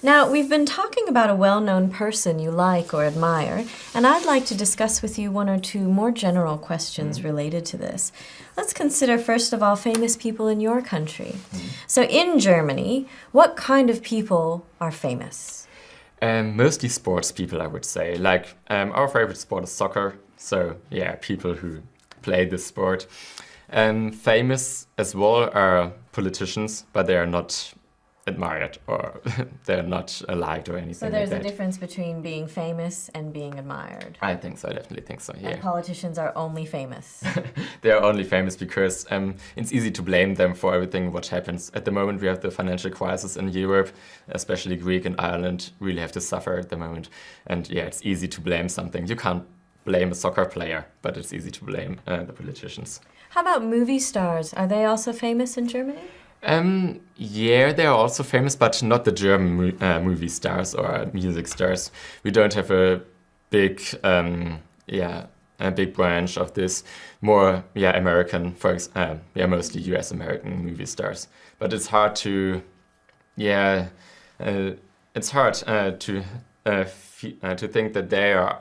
Now, we've been talking about a well-known person you like or admire, and I'd like to discuss with you one or two more general questions related to this. Let's consider, first of all, famous people in your country. So in Germany, what kind of people are famous? Mostly sports people, I would say. Like, our favorite sport is soccer, so yeah, people who play this sport. Famous as well are politicians, but they are not admired or they're not liked or anything So there's like a that. difference between being famous and being admired. I think so, I definitely think so, yeah. And politicians are only famous. They are only famous because it's easy to blame them for everything what happens. At the moment we have the financial crisis in Europe, especially Greece and Ireland really have to suffer at the moment. And yeah, it's easy to blame something. You can't blame a soccer player, but it's easy to blame the politicians. How about movie stars? Are they also famous in Germany? Yeah, they are also famous, but not the German movie stars or music stars. We don't have a big, a big branch of this. More, American, mostly US American movie stars. But it's hard to, to think that they are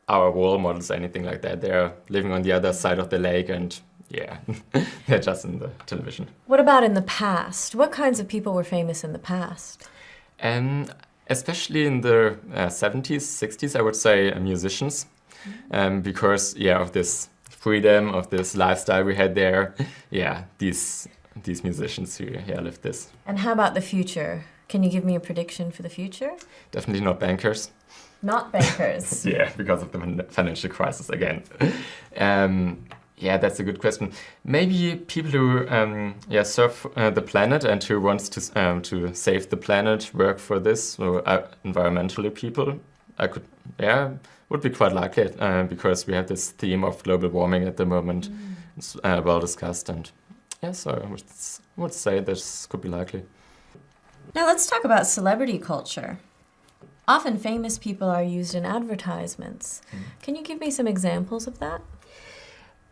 our role models or anything like that. They're living on the other side of the lake and yeah, they're just in the television. What about in the past? What kinds of people were famous in the past? Especially in the 70s, 60s, I would say musicians. Because, of this freedom, of this lifestyle we had there. Yeah, these musicians who lived this. And how about the future? Can you give me a prediction for the future? Definitely not bankers. Not bankers. Yeah, because of the financial crisis again. Yeah, that's a good question. Maybe people who serve the planet and who wants to save the planet, work for this. So environmentally people, would be quite likely because we have this theme of global warming at the moment. It's well discussed, and so I would say this could be likely. Now let's talk about celebrity culture. Often famous people are used in advertisements. Can you give me some examples of that?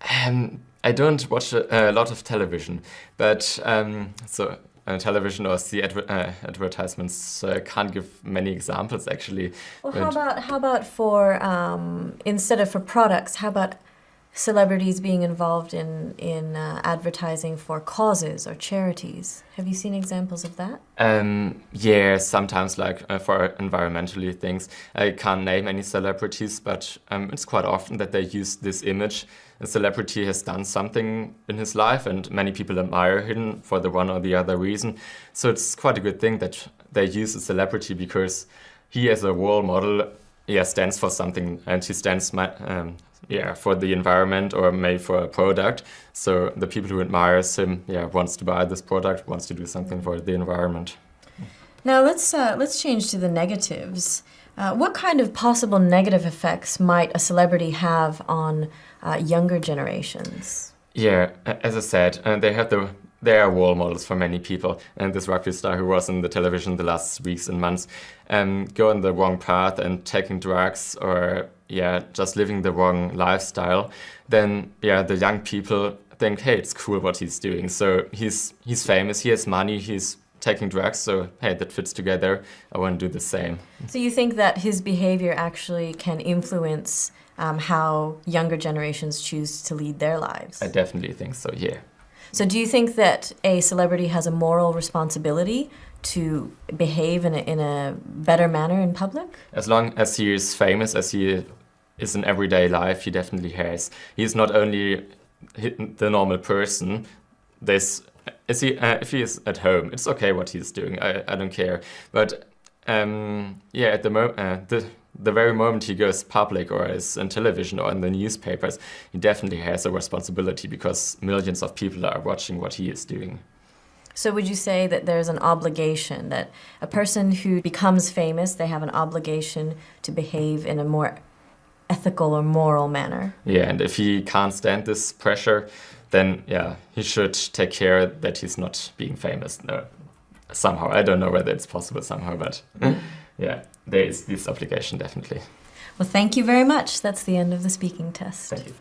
I don't watch a lot of television, but television or see advertisements, so I can't give many examples actually. Well, how about for instead of for products, how about celebrities being involved in advertising for causes or charities? Have you seen examples of that? Yeah, sometimes like for environmentally things. I can't name any celebrities, but it's quite often that they use this image. A celebrity has done something in his life and many people admire him for the one or the other reason. So it's quite a good thing that they use a celebrity because he as a role model stands for something, and he stands for the environment or maybe for a product. So the people who admire him wants to buy this product, wants to do something for the environment. Now let's change to the negatives. What kind of possible negative effects might a celebrity have on younger generations? Yeah, as I said, they are role models for many people. And this rugby star who was in the television the last weeks and months go on the wrong path and taking drugs or just living the wrong lifestyle, then the young people think, hey, it's cool what he's doing. So he's famous, he has money, he's taking drugs, so hey, that fits together. I want to do the same. So you think that his behavior actually can influence how younger generations choose to lead their lives? I definitely think so, yeah. So do you think that a celebrity has a moral responsibility to behave in a better manner in public? As long as he is famous, as he is in everyday life, he definitely has. He is not only the normal person. If he is at home, it's okay what he's doing. I don't care. But at the very moment he goes public or is on television or in the newspapers, he definitely has a responsibility because millions of people are watching what he is doing. So would you say that there's an obligation that a person who becomes famous, they have an obligation to behave in a more ethical or moral manner? Yeah, and if he can't stand this pressure, then he should take care that he's not being famous. No, somehow. I don't know whether it's possible somehow, but there is this obligation definitely. Well, thank you very much. That's the end of the speaking test. Thank you.